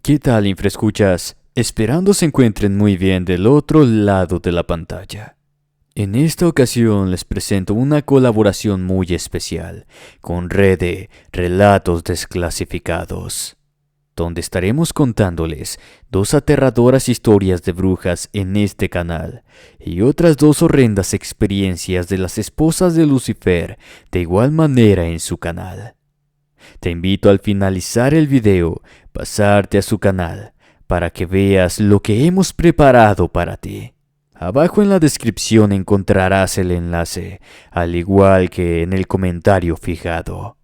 ¿Qué tal, infraescuchas? Esperando se encuentren muy bien del otro lado de la pantalla. En esta ocasión les presento una colaboración muy especial con Red de Relatos Desclasificados, donde estaremos contándoles 2 aterradoras historias de brujas en este canal y otras 2 horrendas experiencias de las esposas de Lucifer de igual manera en su canal. Te invito al finalizar el video pasarte a su canal para que veas lo que hemos preparado para ti. Abajo en la descripción encontrarás el enlace, al igual que en el comentario fijado.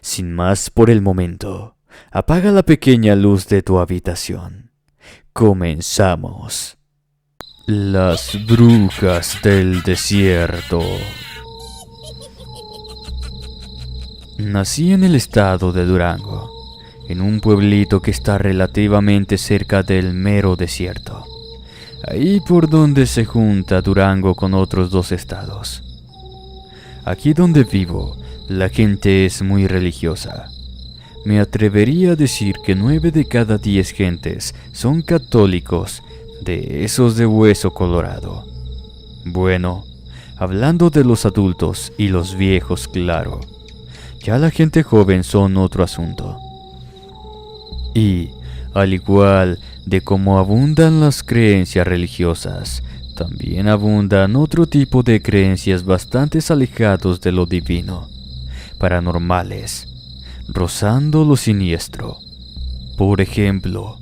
Sin más por el momento, apaga la pequeña luz de tu habitación. Comenzamos. Las brujas del desierto. Nací en el estado de Durango, en un pueblito que está relativamente cerca del mero desierto, ahí por donde se junta Durango con otros 2 estados. Aquí donde vivo, la gente es muy religiosa. Me atrevería a decir que 9 de cada 10 gentes son católicos, de esos de hueso colorado. Bueno, hablando de los adultos y los viejos, claro. Ya la gente joven son otro asunto. Y, al igual de cómo abundan las creencias religiosas, también abundan otro tipo de creencias bastante alejados de lo divino, paranormales, rozando lo siniestro. Por ejemplo,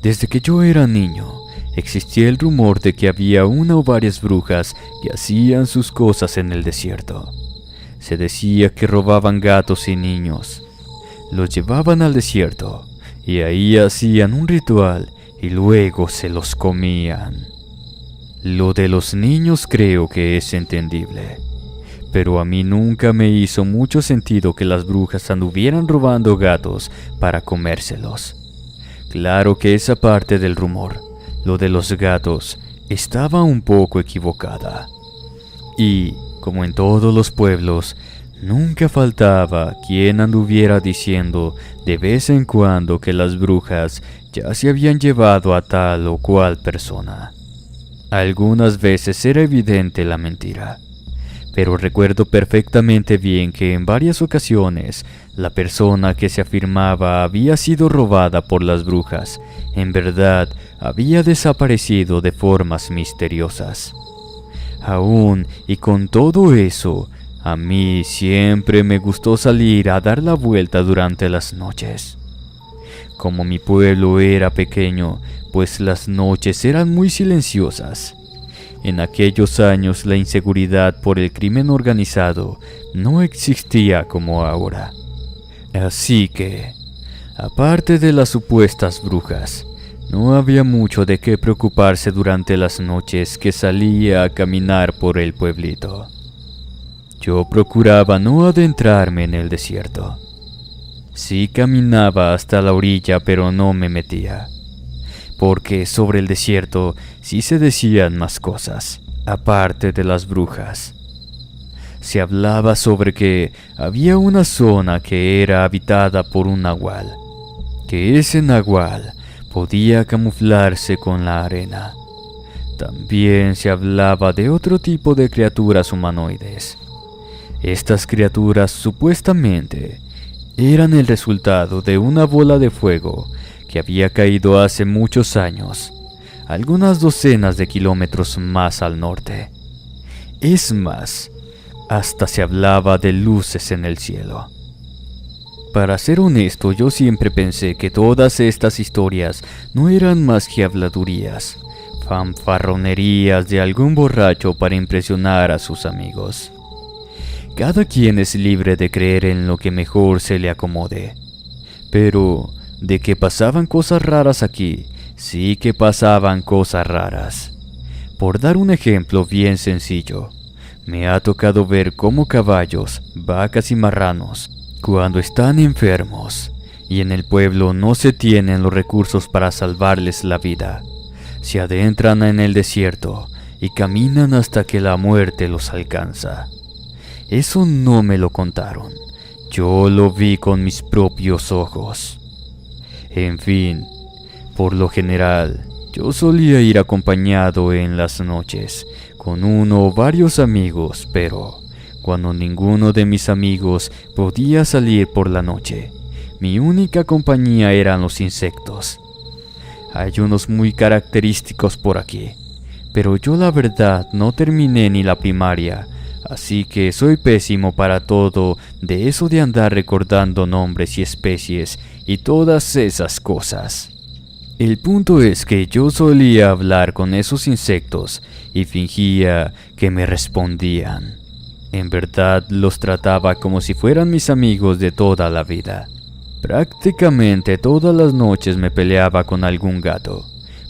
desde que yo era niño, existía el rumor de que había una o varias brujas que hacían sus cosas en el desierto. Se decía que robaban gatos y niños, los llevaban al desierto y ahí hacían un ritual y luego se los comían. Lo de los niños creo que es entendible, pero a mí nunca me hizo mucho sentido que las brujas anduvieran robando gatos para comérselos. Claro que esa parte del rumor, lo de los gatos, estaba un poco equivocada. Y como en todos los pueblos, nunca faltaba quien anduviera diciendo de vez en cuando que las brujas ya se habían llevado a tal o cual persona. Algunas veces era evidente la mentira, pero recuerdo perfectamente bien que en varias ocasiones la persona que se afirmaba había sido robada por las brujas, en verdad había desaparecido de formas misteriosas. Aún y con todo eso, a mí siempre me gustó salir a dar la vuelta durante las noches. Como mi pueblo era pequeño, pues las noches eran muy silenciosas. En aquellos años la inseguridad por el crimen organizado no existía como ahora. Así que, aparte de las supuestas brujas, no había mucho de qué preocuparse durante las noches que salía a caminar por el pueblito. Yo procuraba no adentrarme en el desierto. Sí caminaba hasta la orilla, pero no me metía, porque sobre el desierto sí se decían más cosas, aparte de las brujas. Se hablaba sobre que había una zona que era habitada por un nahual, que ese nahual podía camuflarse con la arena. También se hablaba de otro tipo de criaturas humanoides. Estas criaturas supuestamente eran el resultado de una bola de fuego que había caído hace muchos años, algunas docenas de kilómetros más al norte. Es más, hasta se hablaba de luces en el cielo. Para ser honesto, yo siempre pensé que todas estas historias no eran más que habladurías, fanfarronerías de algún borracho para impresionar a sus amigos. Cada quien es libre de creer en lo que mejor se le acomode. Pero, de que pasaban cosas raras aquí, sí que pasaban cosas raras. Por dar un ejemplo bien sencillo, me ha tocado ver cómo caballos, vacas y marranos, cuando están enfermos y en el pueblo no se tienen los recursos para salvarles la vida, se adentran en el desierto y caminan hasta que la muerte los alcanza. Eso no me lo contaron, yo lo vi con mis propios ojos. En fin, Por lo general, yo solía ir acompañado en las noches con uno o varios amigos, pero cuando ninguno de mis amigos podía salir por la noche, mi única compañía eran los insectos. Hay unos muy característicos por aquí, pero yo la verdad no terminé ni la primaria, así que soy pésimo para todo de eso de andar recordando nombres y especies y todas esas cosas. El punto es que yo solía hablar con esos insectos y fingía que me respondían. En verdad los trataba como si fueran mis amigos de toda la vida. Prácticamente todas las noches me peleaba con algún gato,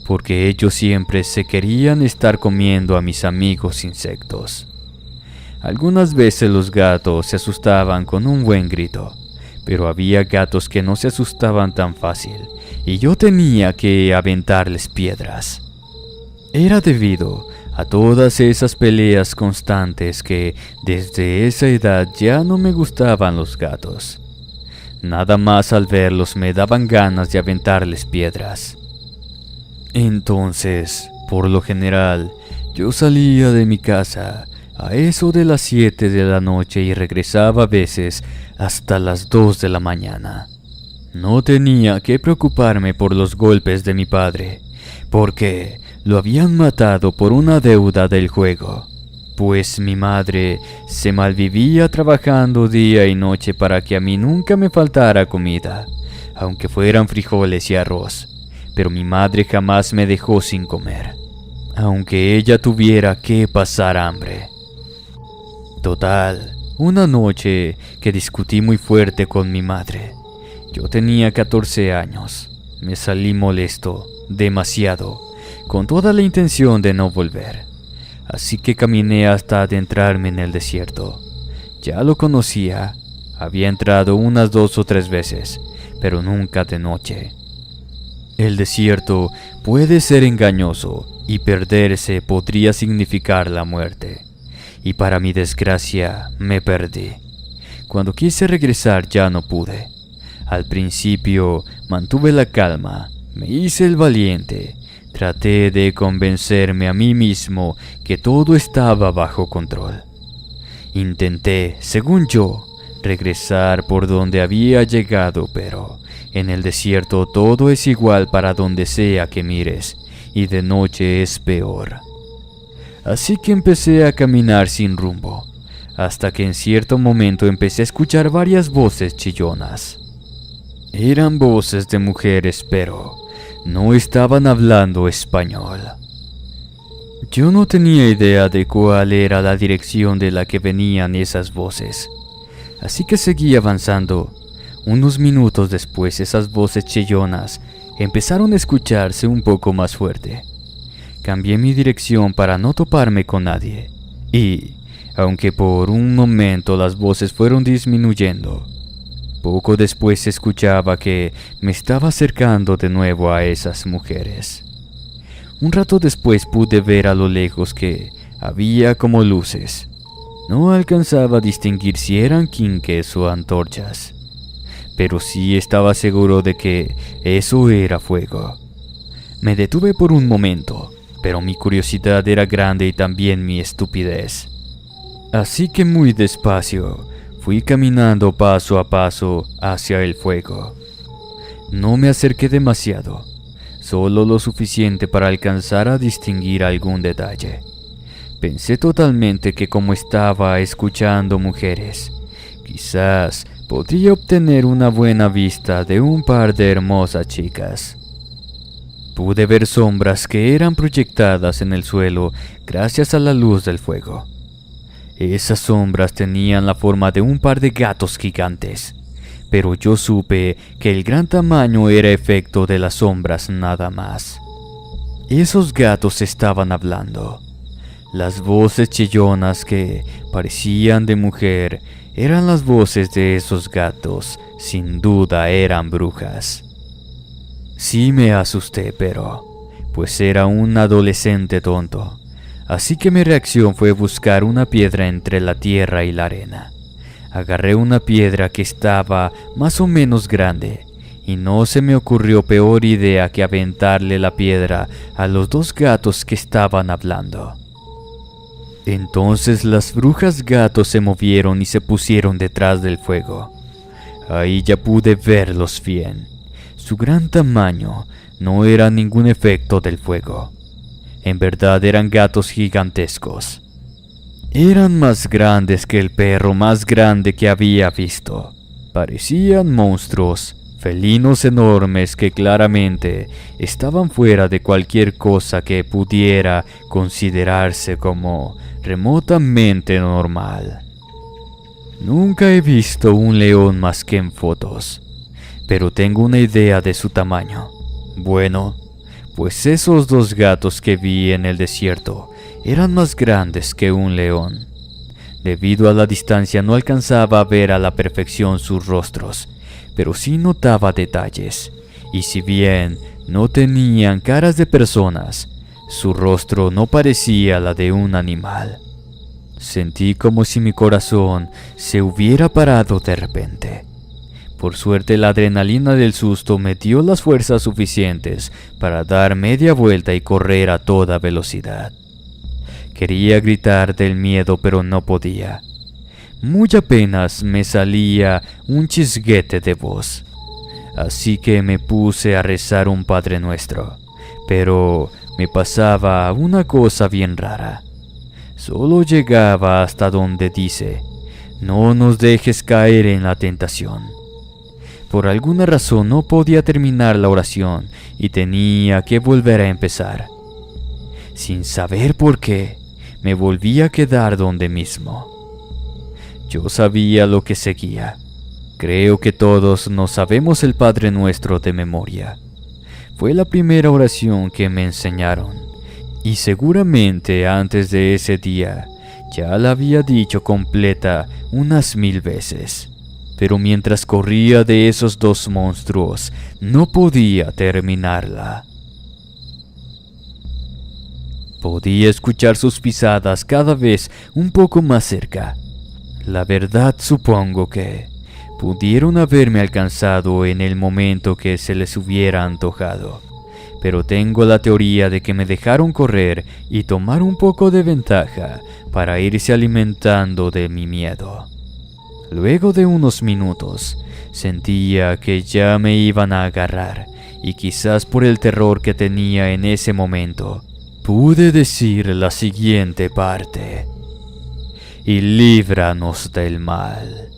porque ellos siempre se querían estar comiendo a mis amigos insectos. Algunas veces los gatos se asustaban con un buen grito, pero había gatos que no se asustaban tan fácil, y yo tenía que aventarles piedras. Era debido a todas esas peleas constantes que desde esa edad ya no me gustaban los gatos. Nada más al verlos me daban ganas de aventarles piedras. Entonces, por lo general, yo salía de mi casa a eso de las 7 de la noche y regresaba a veces hasta las 2 de la mañana. No tenía que preocuparme por los golpes de mi padre, porque lo habían matado por una deuda del juego, pues mi madre se malvivía trabajando día y noche para que a mí nunca me faltara comida, aunque fueran frijoles y arroz, pero mi madre jamás me dejó sin comer, aunque ella tuviera que pasar hambre. Total, una noche que discutí muy fuerte con mi madre. Yo tenía 14 años. Me salí molesto, demasiado, con toda la intención de no volver. Así que caminé hasta adentrarme en el desierto. Ya lo conocía. Había entrado unas 2 o 3 veces, pero nunca de noche. El desierto puede ser engañoso y perderse podría significar la muerte. Y para mi desgracia, me perdí. Cuando quise regresar ya no pude. Al principio mantuve la calma, me hice el valiente, traté de convencerme a mí mismo que todo estaba bajo control. Intenté, según yo, regresar por donde había llegado, pero en el desierto todo es igual para donde sea que mires, y de noche es peor. Así que empecé a caminar sin rumbo, hasta que en cierto momento empecé a escuchar varias voces chillonas. Eran voces de mujeres, pero no estaban hablando español. Yo no tenía idea de cuál era la dirección de la que venían esas voces, así que seguí avanzando. Unos minutos después, esas voces chillonas empezaron a escucharse un poco más fuerte. Cambié mi dirección para no toparme con nadie, y, aunque por un momento las voces fueron disminuyendo, poco después escuchaba que me estaba acercando de nuevo a esas mujeres. Un rato después pude ver a lo lejos que había como luces. No alcanzaba a distinguir si eran quinqués o antorchas, pero sí estaba seguro de que eso era fuego. Me detuve por un momento, pero mi curiosidad era grande y también mi estupidez. Así que muy despacio, fui caminando paso a paso hacia el fuego. No me acerqué demasiado, solo lo suficiente para alcanzar a distinguir algún detalle. Pensé totalmente que como estaba escuchando mujeres, quizás podría obtener una buena vista de un par de hermosas chicas. Pude ver sombras que eran proyectadas en el suelo gracias a la luz del fuego. Esas sombras tenían la forma de un par de gatos gigantes, pero yo supe que el gran tamaño era efecto de las sombras nada más. Esos gatos estaban hablando. Las voces chillonas que parecían de mujer eran las voces de esos gatos, sin duda eran brujas. Sí me asusté, pues era un adolescente tonto. Así que mi reacción fue buscar una piedra entre la tierra y la arena. Agarré una piedra que estaba más o menos grande y no se me ocurrió peor idea que aventarle la piedra a los dos gatos que estaban hablando. Entonces las brujas gatos se movieron y se pusieron detrás del fuego. Ahí ya pude verlos bien. Su gran tamaño no era ningún efecto del fuego. En verdad eran gatos gigantescos. Eran más grandes que el perro más grande que había visto. Parecían monstruos, felinos enormes que claramente estaban fuera de cualquier cosa que pudiera considerarse como remotamente normal. Nunca he visto un león más que en fotos, pero tengo una idea de su tamaño. Bueno, pues esos dos gatos que vi en el desierto eran más grandes que un león. Debido a la distancia no alcanzaba a ver a la perfección sus rostros, pero sí notaba detalles, y si bien no tenían caras de personas, su rostro no parecía la de un animal. Sentí como si mi corazón se hubiera parado de repente. Por suerte la adrenalina del susto me dio las fuerzas suficientes para dar media vuelta y correr a toda velocidad. Quería gritar del miedo pero no podía. Muy apenas me salía un chisguete de voz. Así que me puse a rezar un Padre Nuestro, pero me pasaba una cosa bien rara. Solo llegaba hasta donde dice, no nos dejes caer en la tentación. Por alguna razón no podía terminar la oración y tenía que volver a empezar. Sin saber por qué, me volví a quedar donde mismo. Yo sabía lo que seguía. Creo que todos nos sabemos el Padre Nuestro de memoria. Fue la primera oración que me enseñaron, y seguramente antes de ese día ya la había dicho completa unas 1000 veces. Pero mientras corría de esos dos monstruos, no podía terminarla. Podía escuchar sus pisadas cada vez un poco más cerca. La verdad supongo que pudieron haberme alcanzado en el momento que se les hubiera antojado. Pero tengo la teoría de que me dejaron correr y tomar un poco de ventaja para irse alimentando de mi miedo. Luego de unos minutos, sentía que ya me iban a agarrar, y quizás por el terror que tenía en ese momento, pude decir la siguiente parte: y líbranos del mal.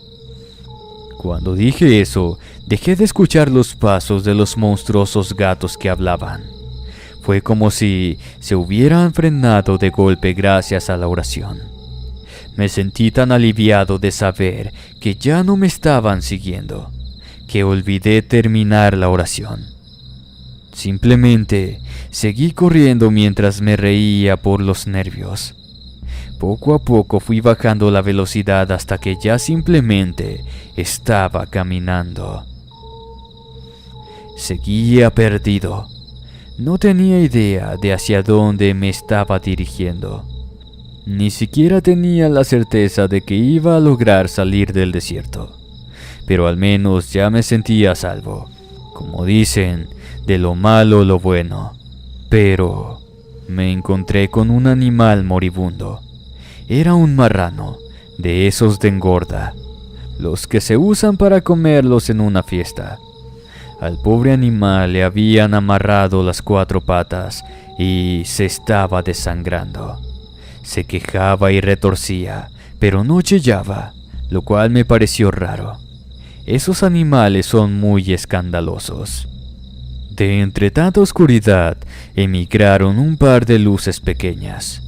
Cuando dije eso, dejé de escuchar los pasos de los monstruosos gatos que hablaban. Fue como si se hubieran frenado de golpe gracias a la oración. Me sentí tan aliviado de saber que ya no me estaban siguiendo, que olvidé terminar la oración. Simplemente seguí corriendo mientras me reía por los nervios. Poco a poco fui bajando la velocidad hasta que ya simplemente estaba caminando. Seguía perdido. No tenía idea de hacia dónde me estaba dirigiendo. Ni siquiera tenía la certeza de que iba a lograr salir del desierto. Pero al menos ya me sentía a salvo. Como dicen, de lo malo lo bueno. Pero me encontré con un animal moribundo. Era un marrano, de esos de engorda, los que se usan para comerlos en una fiesta. Al pobre animal le habían amarrado las 4 patas y se estaba desangrando. Se quejaba y retorcía, pero no chillaba, lo cual me pareció raro. Esos animales son muy escandalosos. De entre tanta oscuridad, emigraron un par de luces pequeñas.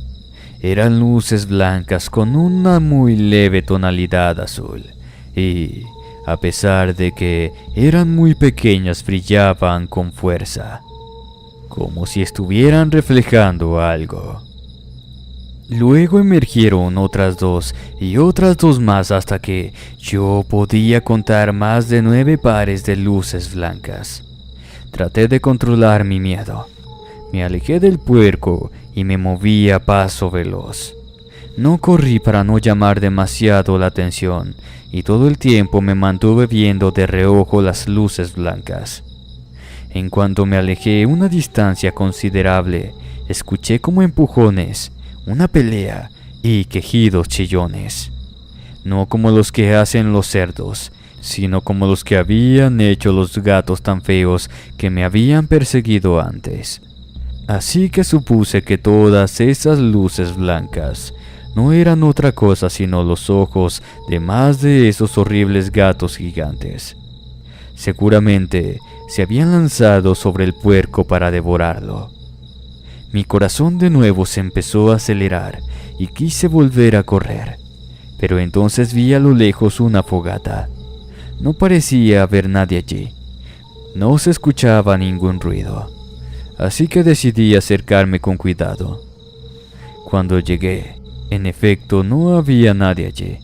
Eran luces blancas con una muy leve tonalidad azul, y, a pesar de que eran muy pequeñas, brillaban con fuerza, como si estuvieran reflejando algo. Luego emergieron otras 2 y otras 2 más hasta que yo podía contar más de 9 pares de luces blancas. Traté de controlar mi miedo. Me alejé del puerco y me moví a paso veloz. No corrí para no llamar demasiado la atención, y todo el tiempo me mantuve viendo de reojo las luces blancas. En cuanto me alejé una distancia considerable, escuché como empujones, una pelea y quejidos chillones. No como los que hacen los cerdos, sino como los que habían hecho los gatos tan feos que me habían perseguido antes. Así que supuse que todas esas luces blancas no eran otra cosa sino los ojos de más de esos horribles gatos gigantes. Seguramente se habían lanzado sobre el puerco para devorarlo. Mi corazón de nuevo se empezó a acelerar y quise volver a correr, pero entonces vi a lo lejos una fogata. No parecía haber nadie allí. No se escuchaba ningún ruido, así que decidí acercarme con cuidado. Cuando llegué, en efecto, no había nadie allí.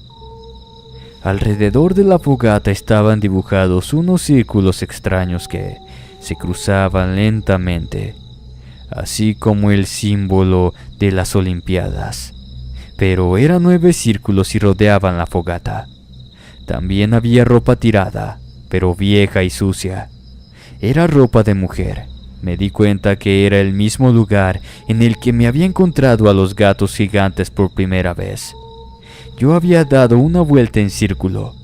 Alrededor de la fogata estaban dibujados unos círculos extraños que se cruzaban lentamente, así como el símbolo de las Olimpiadas. Pero eran 9 círculos y rodeaban la fogata. También había ropa tirada, pero vieja y sucia. Era ropa de mujer. Me di cuenta que era el mismo lugar en el que me había encontrado a los gatos gigantes por primera vez. Yo había dado una vuelta en círculo,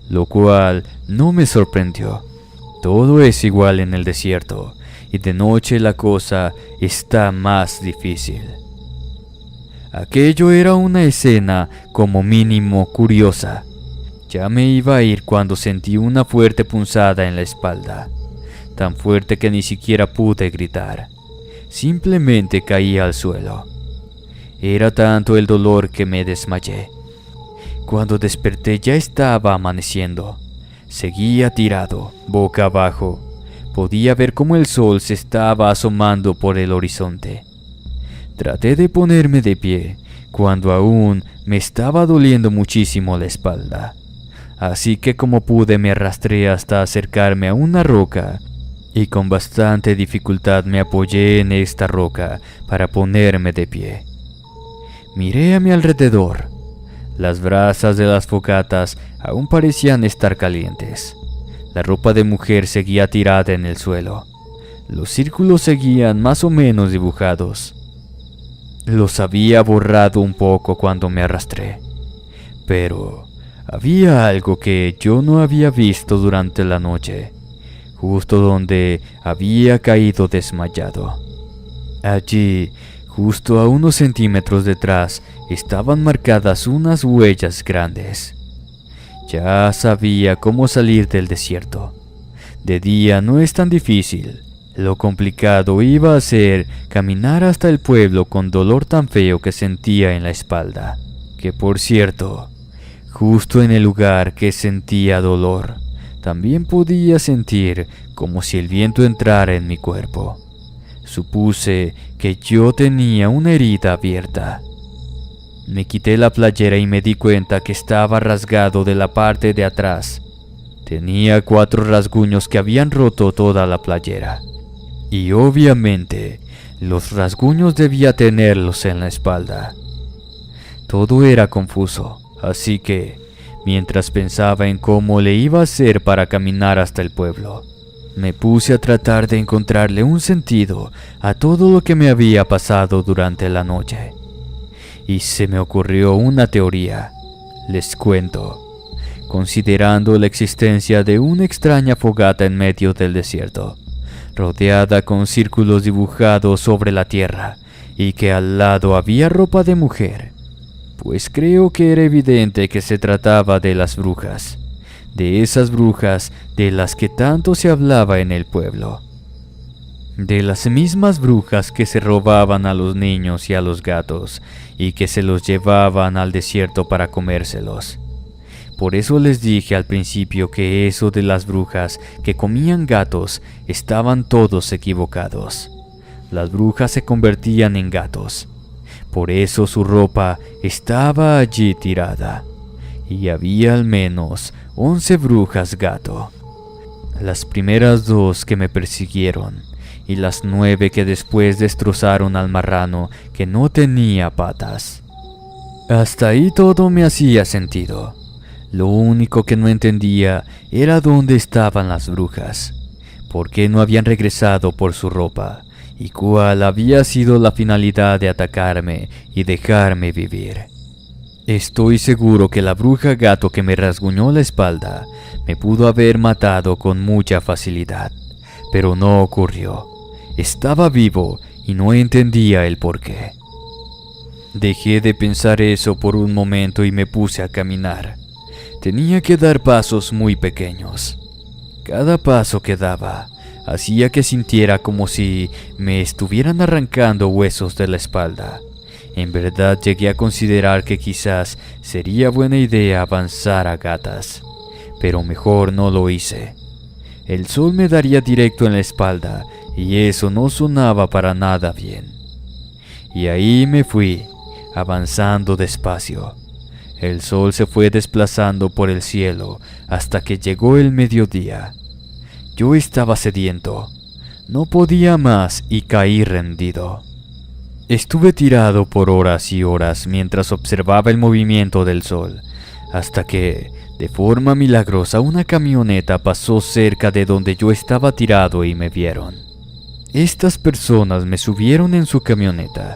lo cual no me sorprendió. Todo es igual en el desierto, y de noche la cosa está más difícil. Aquello era una escena como mínimo curiosa. Ya me iba a ir cuando sentí una fuerte punzada en la espalda, tan fuerte que ni siquiera pude gritar. Simplemente caí al suelo. Era tanto el dolor que me desmayé. Cuando desperté ya estaba amaneciendo. Seguía tirado, boca abajo. Podía ver cómo el sol se estaba asomando por el horizonte. Traté de ponerme de pie, cuando aún me estaba doliendo muchísimo la espalda. Así que como pude me arrastré hasta acercarme a una roca, y con bastante dificultad me apoyé en esta roca para ponerme de pie. Miré a mi alrededor. Las brasas de las fogatas aún parecían estar calientes. La ropa de mujer seguía tirada en el suelo. Los círculos seguían más o menos dibujados. Los había borrado un poco cuando me arrastré, pero había algo que yo no había visto durante la noche, justo donde había caído desmayado. Allí, justo a unos centímetros detrás, estaban marcadas unas huellas grandes. Ya sabía cómo salir del desierto. De día no es tan difícil. Lo complicado iba a ser caminar hasta el pueblo con dolor tan feo que sentía en la espalda. Que por cierto, justo en el lugar que sentía dolor, también podía sentir como si el viento entrara en mi cuerpo. Supuse que yo tenía una herida abierta. Me quité la playera y me di cuenta que estaba rasgado de la parte de atrás. Tenía 4 rasguños que habían roto toda la playera. Y obviamente, los rasguños debía tenerlos en la espalda. Todo era confuso, así que, mientras pensaba en cómo le iba a hacer para caminar hasta el pueblo, me puse a tratar de encontrarle un sentido a todo lo que me había pasado durante la noche. Y se me ocurrió una teoría. Les cuento. Considerando la existencia de una extraña fogata en medio del desierto, rodeada con círculos dibujados sobre la tierra, y que al lado había ropa de mujer, pues creo que era evidente que se trataba de las brujas, de esas brujas de las que tanto se hablaba en el pueblo, de las mismas brujas que se robaban a los niños y a los gatos, y que se los llevaban al desierto para comérselos. Por eso les dije al principio que eso de las brujas que comían gatos estaban todos equivocados. Las brujas se convertían en gatos. Por eso su ropa estaba allí tirada. Y había al menos 11 brujas gato. Las primeras 2 que me persiguieron y las 9 que después destrozaron al marrano que no tenía patas. Hasta ahí todo me hacía sentido. Lo único que no entendía era dónde estaban las brujas, por qué no habían regresado por su ropa y cuál había sido la finalidad de atacarme y dejarme vivir. Estoy seguro que la bruja gato que me rasguñó la espalda me pudo haber matado con mucha facilidad, pero no ocurrió. Estaba vivo y no entendía el porqué. Dejé de pensar eso por un momento y me puse a caminar. Tenía que dar pasos muy pequeños. Cada paso que daba hacía que sintiera como si me estuvieran arrancando huesos de la espalda. En verdad llegué a considerar que quizás sería buena idea avanzar a gatas, pero mejor no lo hice. El sol me daría directo en la espalda y eso no sonaba para nada bien. Y ahí me fui, avanzando despacio. El sol se fue desplazando por el cielo hasta que llegó el mediodía. Yo estaba sediento, no podía más y caí rendido. Estuve tirado por horas y horas mientras observaba el movimiento del sol, hasta que, de forma milagrosa, una camioneta pasó cerca de donde yo estaba tirado y me vieron. Estas personas me subieron en su camioneta,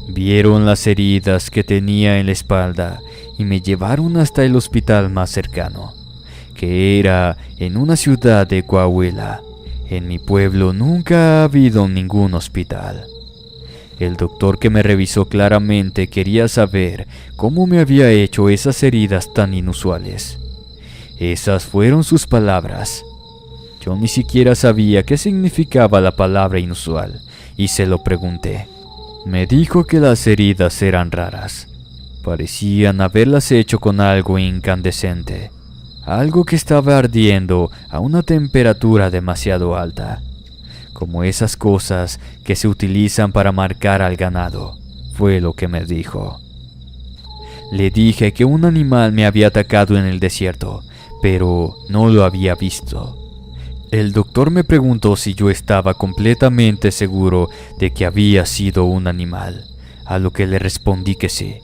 vieron las heridas que tenía en la espalda y me llevaron hasta el hospital más cercano, que era en una ciudad de Coahuila. En mi pueblo nunca ha habido ningún hospital. El doctor que me revisó claramente quería saber cómo me había hecho esas heridas tan inusuales. Esas fueron sus palabras. Yo ni siquiera sabía qué significaba la palabra inusual y se lo pregunté. Me dijo que las heridas eran raras. Parecían haberlas hecho con algo incandescente, algo que estaba ardiendo a una temperatura demasiado alta, como esas cosas que se utilizan para marcar al ganado, fue lo que me dijo. Le dije que un animal me había atacado en el desierto, pero no lo había visto. El doctor me preguntó si yo estaba completamente seguro de que había sido un animal, a lo que le respondí que sí,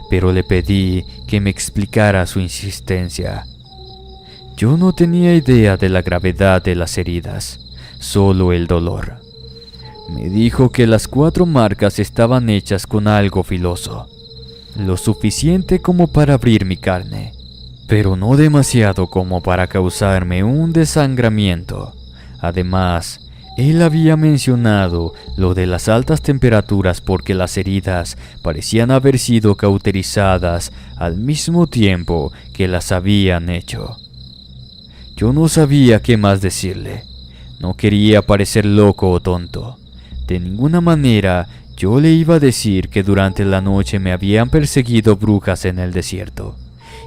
pero le pedí que me explicara su insistencia. Yo no tenía idea de la gravedad de las heridas, solo el dolor. Me dijo que las 4 marcas estaban hechas con algo filoso, lo suficiente como para abrir mi carne, pero no demasiado como para causarme un desangramiento. Además, él había mencionado lo de las altas temperaturas porque las heridas parecían haber sido cauterizadas al mismo tiempo que las habían hecho. Yo no sabía qué más decirle. No quería parecer loco o tonto. De ninguna manera yo le iba a decir que durante la noche me habían perseguido brujas en el desierto,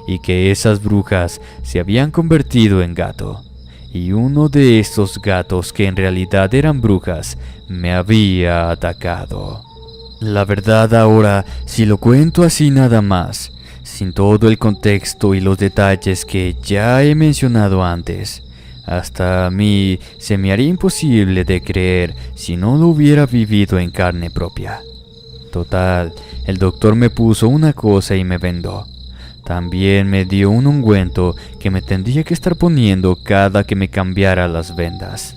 y que esas brujas se habían convertido en gato, y uno de esos gatos que en realidad eran brujas me había atacado. La verdad ahora, si lo cuento así nada más, sin todo el contexto y los detalles que ya he mencionado antes, hasta a mí se me haría imposible de creer si no lo hubiera vivido en carne propia. Total, el doctor me puso una cosa y me vendó. También me dio un ungüento que me tendría que estar poniendo cada que me cambiara las vendas.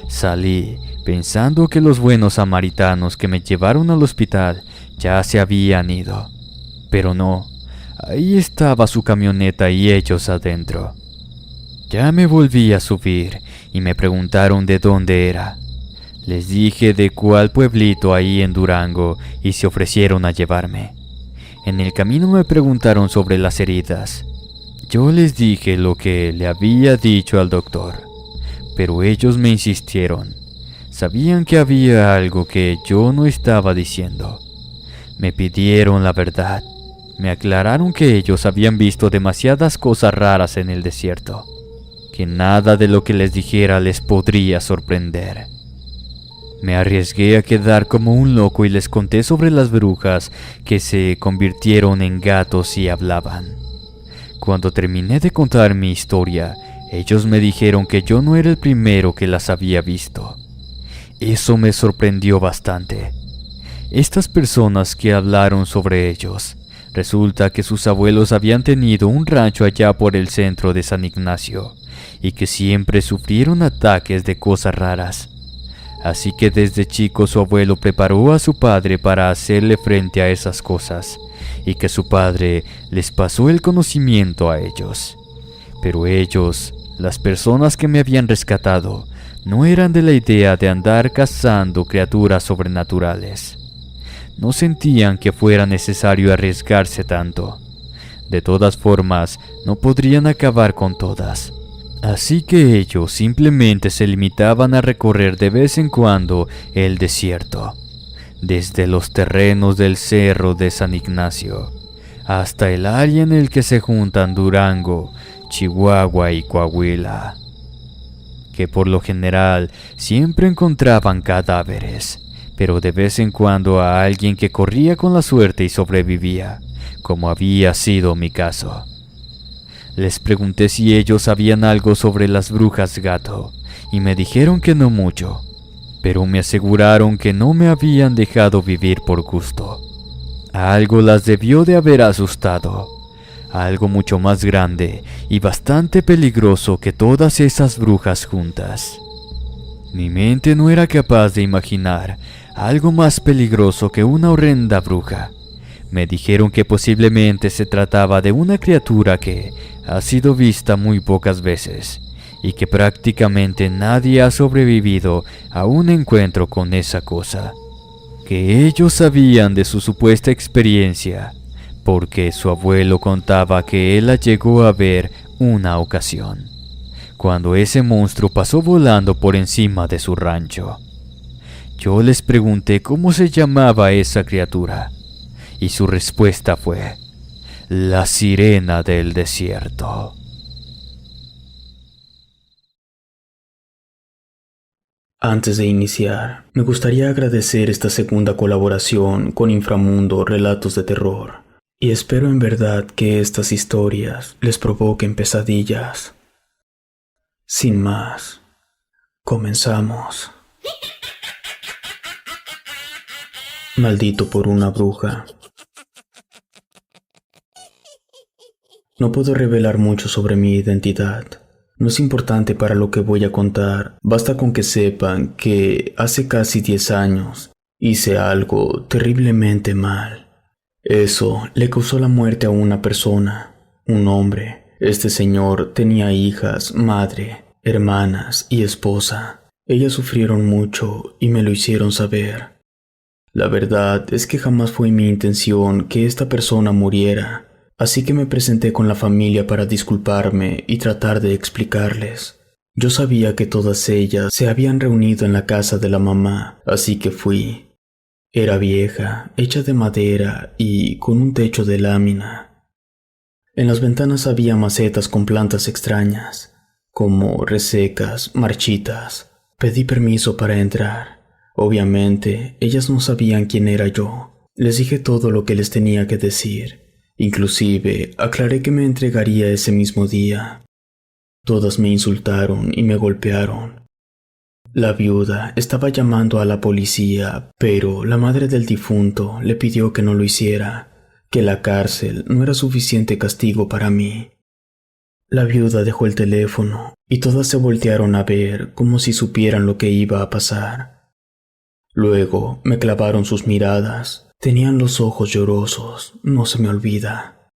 Salí pensando que los buenos samaritanos que me llevaron al hospital ya se habían ido. Pero no, ahí estaba su camioneta y ellos adentro. Ya me volví a subir y me preguntaron de dónde era. Les dije de cuál pueblito ahí en Durango y se ofrecieron a llevarme. En el camino me preguntaron sobre las heridas. Yo les dije lo que le había dicho al doctor, pero ellos me insistieron. Sabían que había algo que yo no estaba diciendo. Me pidieron la verdad. Me aclararon que ellos habían visto demasiadas cosas raras en el desierto, que nada de lo que les dijera les podría sorprender. Me arriesgué a quedar como un loco y les conté sobre las brujas que se convirtieron en gatos y hablaban. Cuando terminé de contar mi historia, ellos me dijeron que yo no era el primero que las había visto. Eso me sorprendió bastante. Estas personas que hablaron sobre ellos Resulta que sus abuelos habían tenido un rancho allá por el centro de San Ignacio y que siempre sufrieron ataques de cosas raras. Así que desde chico su abuelo preparó a su padre para hacerle frente a esas cosas y que su padre les pasó el conocimiento a ellos. Pero ellos, las personas que me habían rescatado, no eran de la idea de andar cazando criaturas sobrenaturales. No sentían que fuera necesario arriesgarse tanto. De todas formas, no podrían acabar con todas. Así que ellos simplemente se limitaban a recorrer de vez en cuando el desierto, desde los terrenos del cerro de San Ignacio hasta el área en el que se juntan Durango, Chihuahua y Coahuila, que por lo general siempre encontraban cadáveres, pero de vez en cuando a alguien que corría con la suerte y sobrevivía, como había sido mi caso. Les pregunté si ellos sabían algo sobre las brujas gato, y me dijeron que no mucho, pero me aseguraron que no me habían dejado vivir por gusto. Algo las debió de haber asustado, algo mucho más grande y bastante peligroso que todas esas brujas juntas. Mi mente no era capaz de imaginar algo más peligroso que una horrenda bruja. Me dijeron que posiblemente se trataba de una criatura que ha sido vista muy pocas veces y que prácticamente nadie ha sobrevivido a un encuentro con esa cosa. Que ellos sabían de su supuesta experiencia, porque su abuelo contaba que él la llegó a ver una ocasión, cuando ese monstruo pasó volando por encima de su rancho. Yo les pregunté cómo se llamaba esa criatura, y su respuesta fue: la sirena del desierto. Antes de iniciar, me gustaría agradecer esta segunda colaboración con Inframundo Relatos de Terror, y espero en verdad que estas historias les provoquen pesadillas. Sin más, comenzamos. Maldito por una bruja. No puedo revelar mucho sobre mi identidad. No es importante para lo que voy a contar, basta con que sepan que hace casi 10 años hice algo terriblemente mal. Eso le causó la muerte a una persona, un hombre. Este señor tenía hijas, madre, hermanas y esposa. Ellas sufrieron mucho y me lo hicieron saber. La verdad es que jamás fue mi intención que esta persona muriera. Así que me presenté con la familia para disculparme y tratar de explicarles. Yo sabía que todas ellas se habían reunido en la casa de la mamá, así que fui. Era vieja, hecha de madera y con un techo de lámina. En las ventanas había macetas con plantas extrañas, como resecas, marchitas. Pedí permiso para entrar. Obviamente, ellas no sabían quién era yo. Les dije todo lo que les tenía que decir. Inclusive, aclaré que me entregaría ese mismo día. Todas me insultaron y me golpearon. La viuda estaba llamando a la policía, pero la madre del difunto le pidió que no lo hiciera, que la cárcel no era suficiente castigo para mí. La viuda dejó el teléfono y todas se voltearon a ver como si supieran lo que iba a pasar. Luego me clavaron sus miradas. Tenían los ojos llorosos, no se me olvida.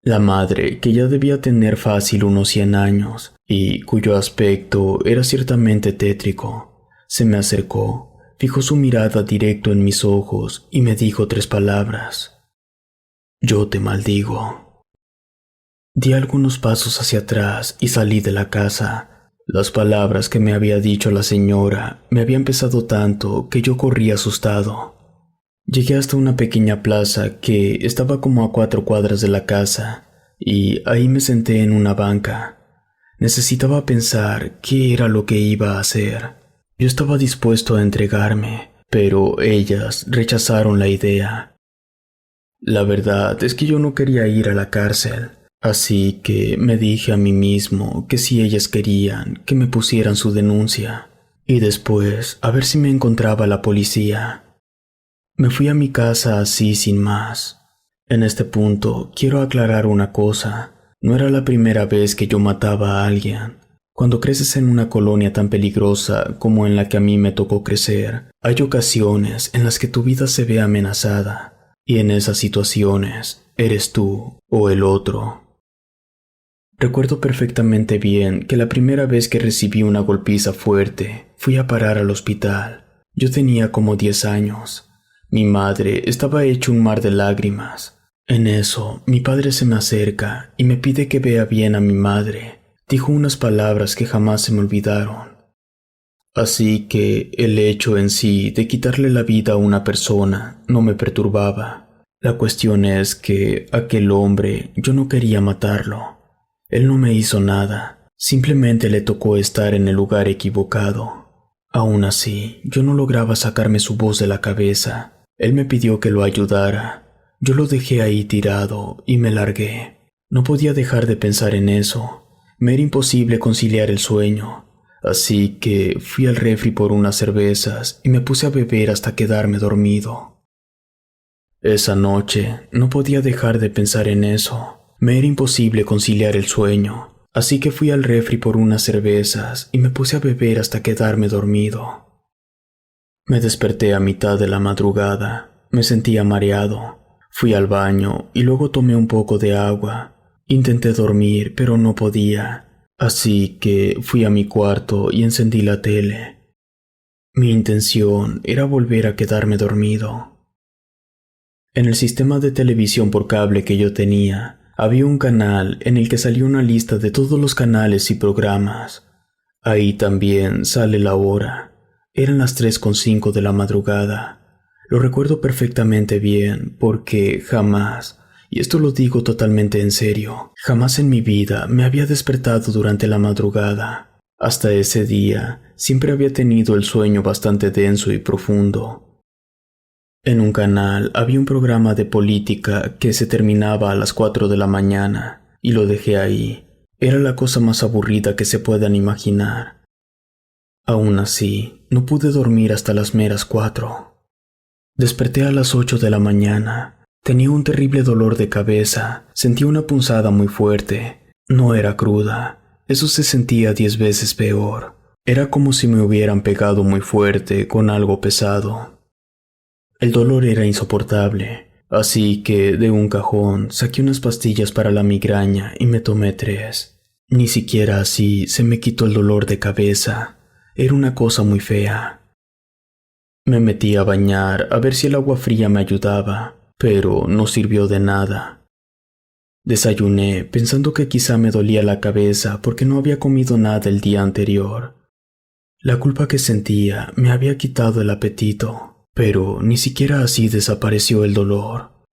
La madre, que ya debía tener fácil unos 100 años, y cuyo aspecto era ciertamente tétrico, se me acercó, fijó su mirada directo en mis ojos y me dijo 3 palabras. Yo te maldigo. Di algunos pasos hacia atrás y salí de la casa. Las palabras que me había dicho la señora me habían pesado tanto que yo corrí asustado. Llegué hasta una pequeña plaza que estaba como a 4 cuadras de la casa y ahí me senté en una banca. Necesitaba pensar qué era lo que iba a hacer. Yo estaba dispuesto a entregarme, pero ellas rechazaron la idea. La verdad es que yo no quería ir a la cárcel, así que me dije a mí mismo que si ellas querían que me pusieran su denuncia y después a ver si me encontraba la policía. Me fui a mi casa así sin más. En este punto, quiero aclarar una cosa. No era la primera vez que yo mataba a alguien. Cuando creces en una colonia tan peligrosa como en la que a mí me tocó crecer, hay ocasiones en las que tu vida se ve amenazada, y en esas situaciones, eres tú o el otro. Recuerdo perfectamente bien que la primera vez que recibí una golpiza fuerte, fui a parar al hospital. Yo tenía como 10 años. Mi madre estaba hecho un mar de lágrimas. En eso, mi padre se me acerca y me pide que vea bien a mi madre. Dijo unas palabras que jamás se me olvidaron. Así que el hecho en sí de quitarle la vida a una persona no me perturbaba. La cuestión es que aquel hombre yo no quería matarlo. Él no me hizo nada, simplemente le tocó estar en el lugar equivocado. Aún así, yo no lograba sacarme su voz de la cabeza. Él me pidió que lo ayudara. Yo lo dejé ahí tirado y me largué. No podía dejar de pensar en eso. Me era imposible conciliar el sueño. Así que fui al refri por unas cervezas y me puse a beber hasta quedarme dormido. Esa noche no podía dejar de pensar en eso. Me era imposible conciliar el sueño. Así que fui al refri por unas cervezas y me puse a beber hasta quedarme dormido. Me desperté a mitad de la madrugada. Me sentía mareado. Fui al baño y luego tomé un poco de agua. Intenté dormir, pero no podía. Así que fui a mi cuarto y encendí la tele. Mi intención era volver a quedarme dormido. En el sistema de televisión por cable que yo tenía, había un canal en el que salía una lista de todos los canales y programas. Ahí también sale la hora. Eran las 3:05 de la madrugada. Lo recuerdo perfectamente bien porque jamás, y esto lo digo totalmente en serio, jamás en mi vida me había despertado durante la madrugada. Hasta ese día siempre había tenido el sueño bastante denso y profundo. En un canal había un programa de política que se terminaba a las 4 de la mañana y lo dejé ahí. Era la cosa más aburrida que se puedan imaginar. Aún así, no pude dormir hasta las meras 4. Desperté a las 8 de la mañana. Tenía un terrible dolor de cabeza. Sentí una punzada muy fuerte. No era cruda. Eso se sentía 10 veces peor. Era como si me hubieran pegado muy fuerte con algo pesado. El dolor era insoportable. Así que de un cajón saqué unas pastillas para la migraña y me tomé 3. Ni siquiera así se me quitó el dolor de cabeza. Era una cosa muy fea. Me metí a bañar a ver si el agua fría me ayudaba, pero no sirvió de nada. Desayuné pensando que quizá me dolía la cabeza porque no había comido nada el día anterior. La culpa que sentía me había quitado el apetito, pero ni siquiera así desapareció el dolor.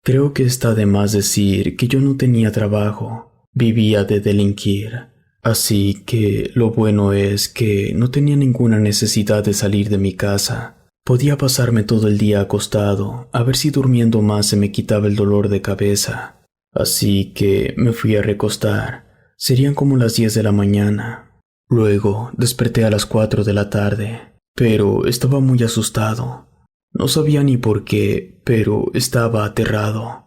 Creo que está de más decir que yo no tenía trabajo, vivía de delinquir. Así que lo bueno es que no tenía ninguna necesidad de salir de mi casa. Podía pasarme todo el día acostado, a ver si durmiendo más se me quitaba el dolor de cabeza. Así que me fui a recostar. Serían como las 10 de la mañana. Luego desperté a las 4 de la tarde, pero estaba muy asustado. No sabía ni por qué, pero estaba aterrado.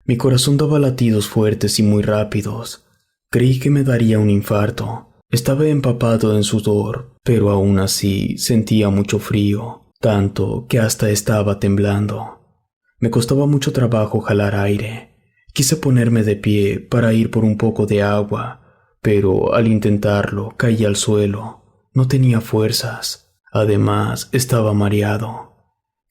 Mi corazón daba latidos fuertes y muy rápidos. Creí que me daría un infarto. Estaba empapado en sudor, pero aún así sentía mucho frío, tanto que hasta estaba temblando. Me costaba mucho trabajo jalar aire. Quise ponerme de pie para ir por un poco de agua, pero al intentarlo caí al suelo. No tenía fuerzas. Además, estaba mareado.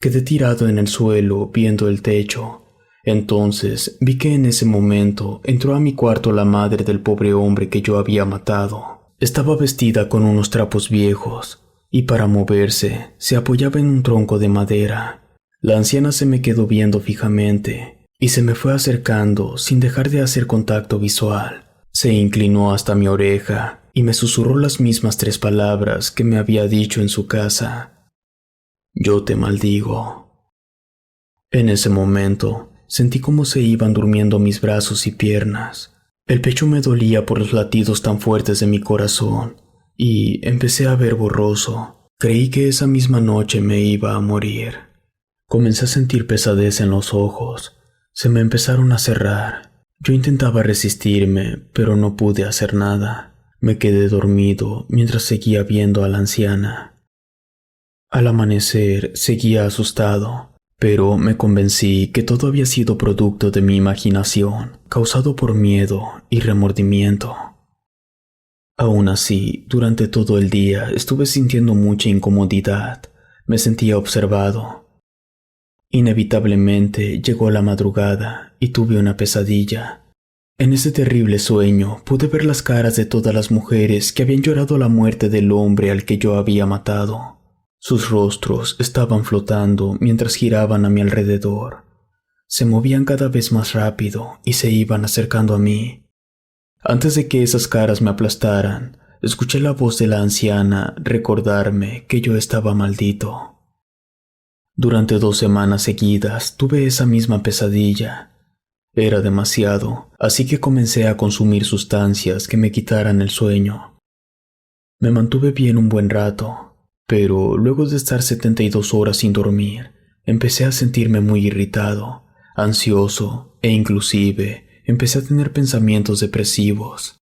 Quedé tirado en el suelo viendo el techo. Entonces vi que en ese momento entró a mi cuarto la madre del pobre hombre que yo había matado. Estaba vestida con unos trapos viejos y para moverse se apoyaba en un tronco de madera. La anciana se me quedó viendo fijamente y se me fue acercando sin dejar de hacer contacto visual. Se inclinó hasta mi oreja y me susurró las mismas 3 palabras que me había dicho en su casa. Yo te maldigo. En ese momento sentí cómo se iban durmiendo mis brazos y piernas. El pecho me dolía por los latidos tan fuertes de mi corazón y empecé a ver borroso. Creí que esa misma noche me iba a morir. Comencé a sentir pesadez en los ojos. Se me empezaron a cerrar. Yo intentaba resistirme, pero no pude hacer nada. Me quedé dormido mientras seguía viendo a la anciana. Al amanecer seguía asustado, pero me convencí que todo había sido producto de mi imaginación, causado por miedo y remordimiento. Aún así, durante todo el día estuve sintiendo mucha incomodidad. Me sentía observado. Inevitablemente llegó la madrugada y tuve una pesadilla. En ese terrible sueño pude ver las caras de todas las mujeres que habían llorado la muerte del hombre al que yo había matado. Sus rostros estaban flotando mientras giraban a mi alrededor. Se movían cada vez más rápido y se iban acercando a mí. Antes de que esas caras me aplastaran, escuché la voz de la anciana recordarme que yo estaba maldito. Durante 2 semanas seguidas tuve esa misma pesadilla. Era demasiado, así que comencé a consumir sustancias que me quitaran el sueño. Me mantuve bien un buen rato, pero luego de estar 72 horas sin dormir, empecé a sentirme muy irritado, ansioso e inclusive empecé a tener pensamientos depresivos.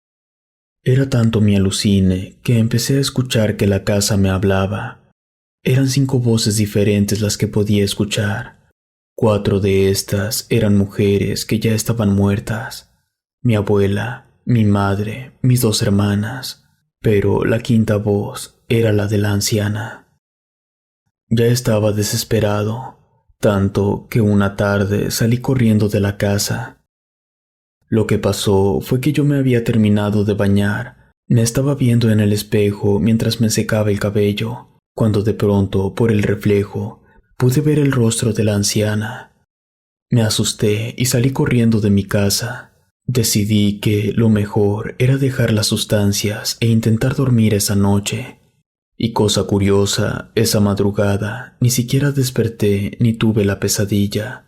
Era tanto mi alucine que empecé a escuchar que la casa me hablaba. Eran 5 voces diferentes las que podía escuchar. 4 de estas eran mujeres que ya estaban muertas. Mi abuela, mi madre, mis 2 hermanas, pero la 5ª voz era la de la anciana. Ya estaba desesperado, tanto que una tarde salí corriendo de la casa. Lo que pasó fue que yo me había terminado de bañar. Me estaba viendo en el espejo mientras me secaba el cabello, cuando de pronto, por el reflejo, pude ver el rostro de la anciana. Me asusté y salí corriendo de mi casa. Decidí que lo mejor era dejar las sustancias e intentar dormir esa noche. Y cosa curiosa, esa madrugada ni siquiera desperté ni tuve la pesadilla.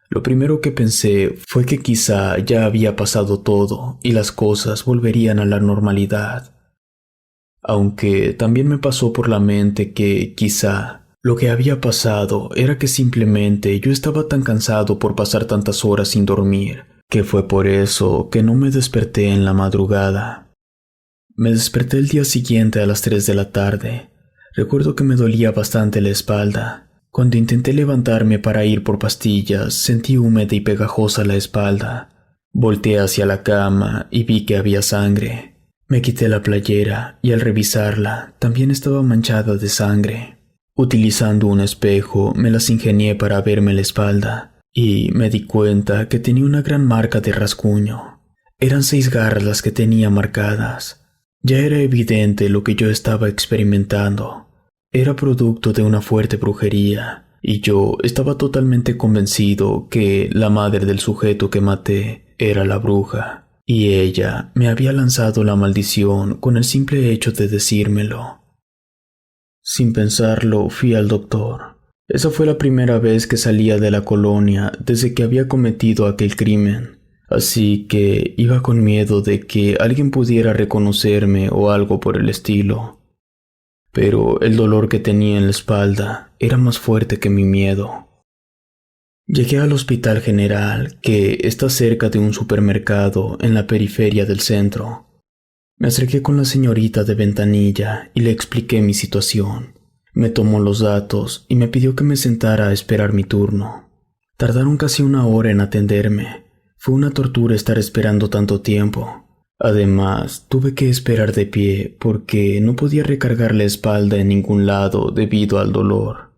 Lo primero que pensé fue que quizá ya había pasado todo y las cosas volverían a la normalidad. Aunque también me pasó por la mente que quizá lo que había pasado era que simplemente yo estaba tan cansado por pasar tantas horas sin dormir, que fue por eso que no me desperté en la madrugada. Me desperté el día siguiente a las 3 de la tarde. Recuerdo que me dolía bastante la espalda. Cuando intenté levantarme para ir por pastillas, sentí húmeda y pegajosa la espalda. Volteé hacia la cama y vi que había sangre. Me quité la playera y al revisarla también estaba manchada de sangre. Utilizando un espejo me las ingenié para verme la espalda y me di cuenta que tenía una gran marca de rasguño. Eran 6 garras las que tenía marcadas. Ya era evidente lo que yo estaba experimentando. Era producto de una fuerte brujería y yo estaba totalmente convencido que la madre del sujeto que maté era la bruja. Y ella me había lanzado la maldición con el simple hecho de decírmelo. Sin pensarlo, fui al doctor. Esa fue la primera vez que salía de la colonia desde que había cometido aquel crimen, así que iba con miedo de que alguien pudiera reconocerme o algo por el estilo. Pero el dolor que tenía en la espalda era más fuerte que mi miedo. Llegué al Hospital General, que está cerca de un supermercado en la periferia del centro. Me acerqué con la señorita de ventanilla y le expliqué mi situación. Me tomó los datos y me pidió que me sentara a esperar mi turno. Tardaron casi 1 hora en atenderme. Fue una tortura estar esperando tanto tiempo. Además, tuve que esperar de pie porque no podía recargar la espalda en ningún lado debido al dolor.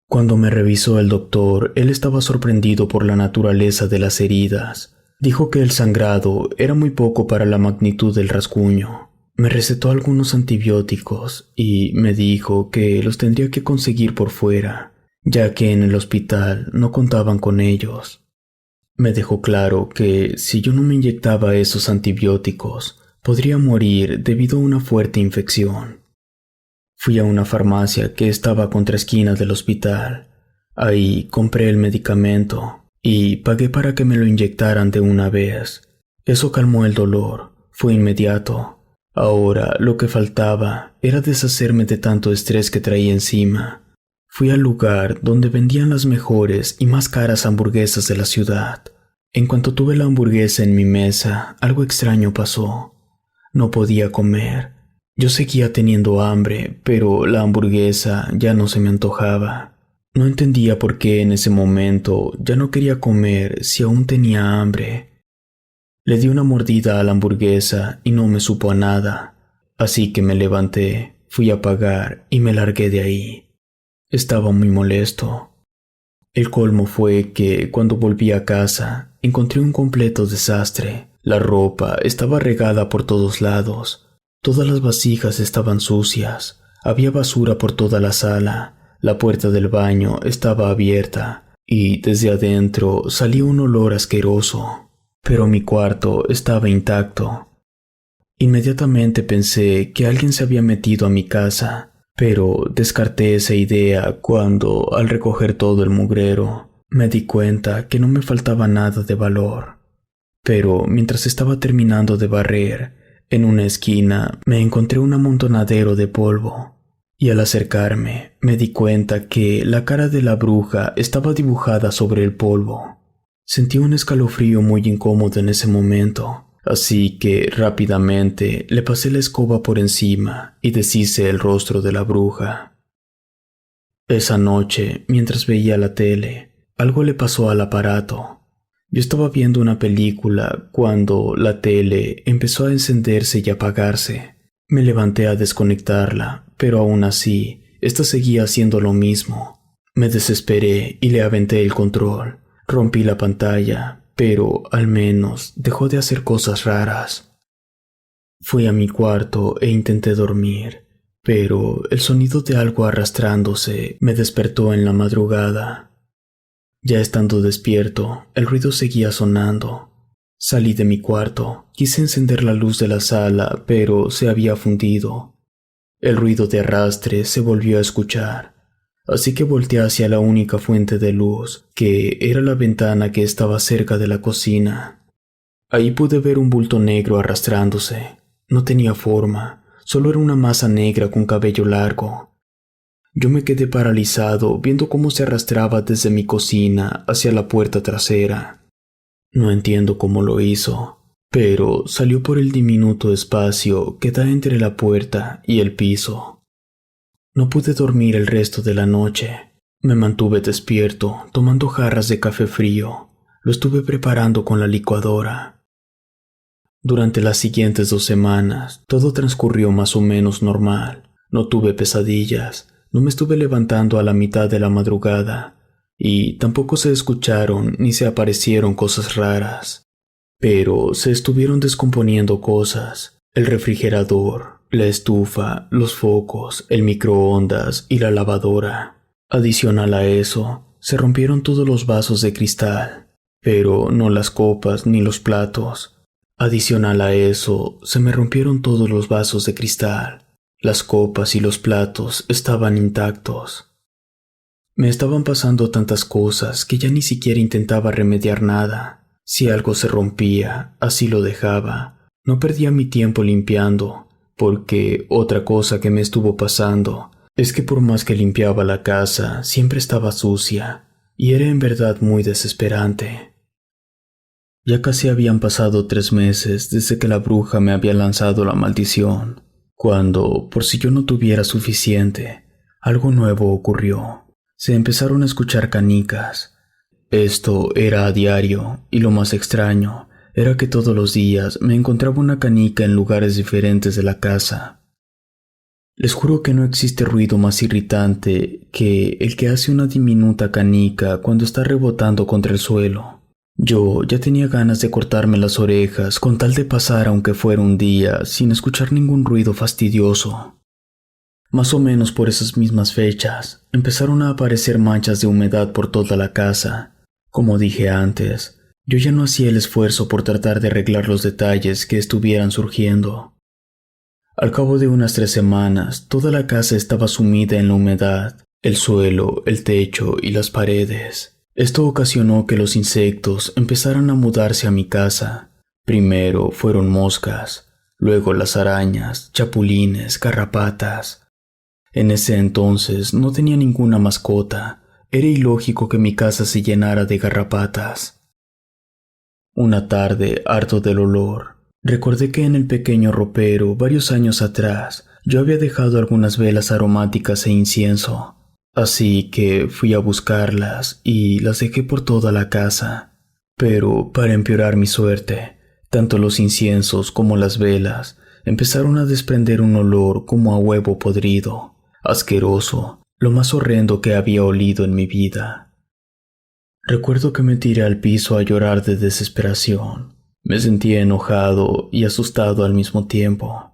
Cuando me revisó el doctor, él estaba sorprendido por la naturaleza de las heridas. Dijo que el sangrado era muy poco para la magnitud del rasguño. Me recetó algunos antibióticos y me dijo que los tendría que conseguir por fuera, ya que en el hospital no contaban con ellos. Me dejó claro que si yo no me inyectaba esos antibióticos, podría morir debido a una fuerte infección. Fui a una farmacia que estaba a contraesquina del hospital. Ahí compré el medicamento y pagué para que me lo inyectaran de una vez. Eso calmó el dolor, fue inmediato. Ahora lo que faltaba era deshacerme de tanto estrés que traía encima. Fui al lugar donde vendían las mejores y más caras hamburguesas de la ciudad. En cuanto tuve la hamburguesa en mi mesa, algo extraño pasó. No podía comer. Yo seguía teniendo hambre, pero la hamburguesa ya no se me antojaba. No entendía por qué en ese momento ya no quería comer si aún tenía hambre. Le di una mordida a la hamburguesa y no me supo a nada. Así que me levanté, fui a pagar y me largué de ahí. Estaba muy molesto. El colmo fue que cuando volví a casa encontré un completo desastre. La ropa estaba regada por todos lados. Todas las vasijas estaban sucias. Había basura por toda la sala. La puerta del baño estaba abierta y desde adentro salía un olor asqueroso. Pero mi cuarto estaba intacto. Inmediatamente pensé que alguien se había metido a mi casa, pero descarté esa idea cuando, al recoger todo el mugrero, me di cuenta que no me faltaba nada de valor. Pero mientras estaba terminando de barrer, en una esquina me encontré un amontonadero de polvo, y al acercarme me di cuenta que la cara de la bruja estaba dibujada sobre el polvo. Sentí un escalofrío muy incómodo en ese momento. Así que rápidamente le pasé la escoba por encima y deshice el rostro de la bruja. Esa noche, mientras veía la tele, algo le pasó al aparato. Yo estaba viendo una película cuando la tele empezó a encenderse y apagarse. Me levanté a desconectarla, pero aún así, esta seguía haciendo lo mismo. Me desesperé y le aventé el control. Rompí la pantalla, pero al menos dejó de hacer cosas raras. Fui a mi cuarto e intenté dormir, pero el sonido de algo arrastrándose me despertó en la madrugada. Ya estando despierto, el ruido seguía sonando. Salí de mi cuarto, quise encender la luz de la sala, pero se había fundido. El ruido de arrastre se volvió a escuchar. Así que volteé hacia la única fuente de luz, que era la ventana que estaba cerca de la cocina. Ahí pude ver un bulto negro arrastrándose. No tenía forma, solo era una masa negra con cabello largo. Yo me quedé paralizado viendo cómo se arrastraba desde mi cocina hacia la puerta trasera. No entiendo cómo lo hizo, pero salió por el diminuto espacio que da entre la puerta y el piso. No pude dormir el resto de la noche. Me mantuve despierto, tomando jarras de café frío. Lo estuve preparando con la licuadora. Durante las siguientes 2 semanas, todo transcurrió más o menos normal. No tuve pesadillas, no me estuve levantando a la mitad de la madrugada, y tampoco se escucharon ni se aparecieron cosas raras. Pero se estuvieron descomponiendo cosas: el refrigerador, la estufa, los focos, el microondas y la lavadora. Adicional a eso, se rompieron todos los vasos de cristal, pero no las copas ni los platos. Adicional a eso, se me rompieron todos los vasos de cristal. Las copas y los platos estaban intactos. Me estaban pasando tantas cosas que ya ni siquiera intentaba remediar nada. Si algo se rompía, así lo dejaba. No perdía mi tiempo limpiando. Porque otra cosa que me estuvo pasando es que por más que limpiaba la casa, siempre estaba sucia, y era en verdad muy desesperante. Ya casi habían pasado 3 meses desde que la bruja me había lanzado la maldición, cuando, por si yo no tuviera suficiente, algo nuevo ocurrió. Se empezaron a escuchar canicas. Esto era a diario, y lo más extraño era que todos los días me encontraba una canica en lugares diferentes de la casa. Les juro que no existe ruido más irritante que el que hace una diminuta canica cuando está rebotando contra el suelo. Yo ya tenía ganas de cortarme las orejas con tal de pasar aunque fuera un día sin escuchar ningún ruido fastidioso. Más o menos por esas mismas fechas, empezaron a aparecer manchas de humedad por toda la casa. Como dije antes, yo ya no hacía el esfuerzo por tratar de arreglar los detalles que estuvieran surgiendo. Al cabo de unas 3 semanas, toda la casa estaba sumida en la humedad, el suelo, el techo y las paredes. Esto ocasionó que los insectos empezaran a mudarse a mi casa. Primero fueron moscas, luego las arañas, chapulines, garrapatas. En ese entonces no tenía ninguna mascota. Era ilógico que mi casa se llenara de garrapatas. Una tarde, harto del olor, recordé que en el pequeño ropero, varios años atrás, yo había dejado algunas velas aromáticas e incienso. Así que fui a buscarlas y las dejé por toda la casa. Pero, para empeorar mi suerte, tanto los inciensos como las velas empezaron a desprender un olor como a huevo podrido, asqueroso, lo más horrendo que había olido en mi vida. Recuerdo que me tiré al piso a llorar de desesperación. Me sentía enojado y asustado al mismo tiempo.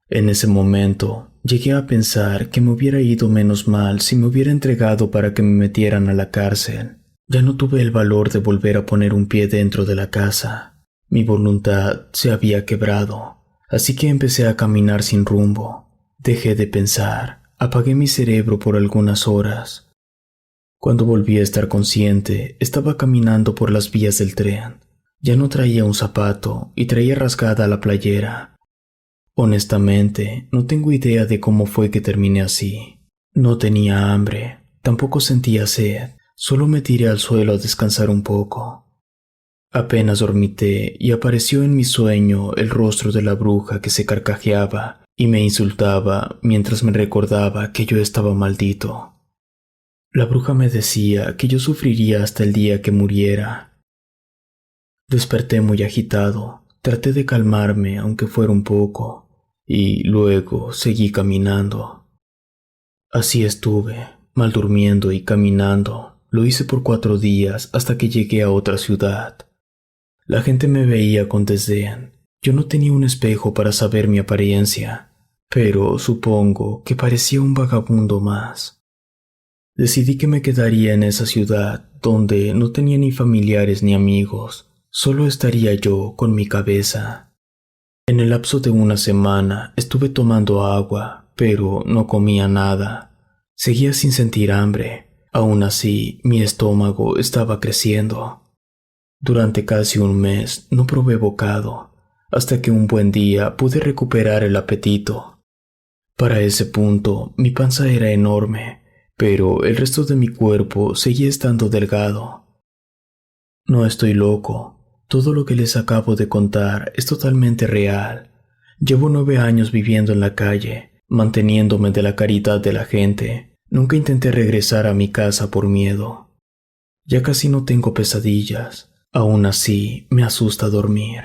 En ese momento, llegué a pensar que me hubiera ido menos mal si me hubiera entregado para que me metieran a la cárcel. Ya no tuve el valor de volver a poner un pie dentro de la casa. Mi voluntad se había quebrado, así que empecé a caminar sin rumbo. Dejé de pensar, apagué mi cerebro por algunas horas. Cuando volví a estar consciente, estaba caminando por las vías del tren. Ya no traía un zapato y traía rasgada la playera. Honestamente, no tengo idea de cómo fue que terminé así. No tenía hambre, tampoco sentía sed, solo me tiré al suelo a descansar un poco. Apenas dormité y apareció en mi sueño el rostro de la bruja que se carcajeaba y me insultaba mientras me recordaba que yo estaba maldito. La bruja me decía que yo sufriría hasta el día que muriera. Desperté muy agitado, traté de calmarme aunque fuera un poco. Y luego seguí caminando. Así estuve, mal durmiendo y caminando. Lo hice por 4 días hasta que llegué a otra ciudad. La gente me veía con desdén. Yo no tenía un espejo para saber mi apariencia, pero supongo que parecía un vagabundo más. Decidí que me quedaría en esa ciudad donde no tenía ni familiares ni amigos. Solo estaría yo con mi cabeza. En el lapso de una semana estuve tomando agua, pero no comía nada. Seguía sin sentir hambre. Aún así, mi estómago estaba creciendo. Durante casi un mes no probé bocado, hasta que un buen día pude recuperar el apetito. Para ese punto, mi panza era enorme, pero el resto de mi cuerpo seguía estando delgado. No estoy loco. Todo lo que les acabo de contar es totalmente real. Llevo 9 años viviendo en la calle, manteniéndome de la caridad de la gente. Nunca intenté regresar a mi casa por miedo. Ya casi no tengo pesadillas. Aún así, me asusta dormir.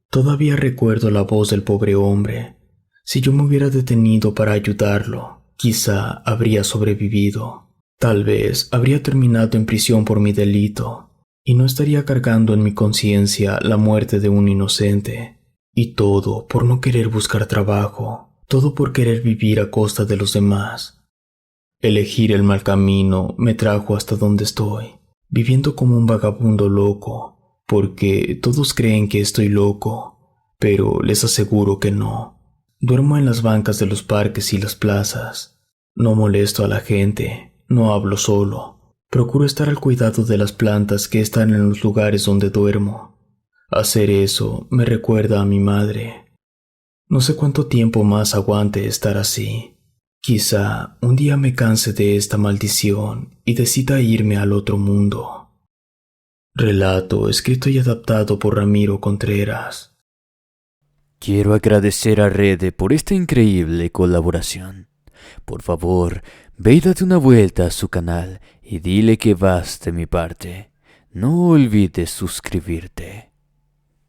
Todavía recuerdo la voz del pobre hombre. Si yo me hubiera detenido para ayudarlo, quizá habría sobrevivido. Tal vez habría terminado en prisión por mi delito. Y no estaría cargando en mi conciencia la muerte de un inocente. Y todo por no querer buscar trabajo, todo por querer vivir a costa de los demás. Elegir el mal camino me trajo hasta donde estoy, viviendo como un vagabundo loco, porque todos creen que estoy loco, pero les aseguro que no. Duermo en las bancas de los parques y las plazas. No molesto a la gente, no hablo solo. Procuro estar al cuidado de las plantas que están en los lugares donde duermo. Hacer eso me recuerda a mi madre. No sé cuánto tiempo más aguante estar así. Quizá un día me canse de esta maldición y decida irme al otro mundo. Relato escrito y adaptado por Ramiro Contreras. Quiero agradecer a Rede por esta increíble colaboración. Por favor, ve y date una vuelta a su canal y dile que vas de mi parte. No olvides suscribirte.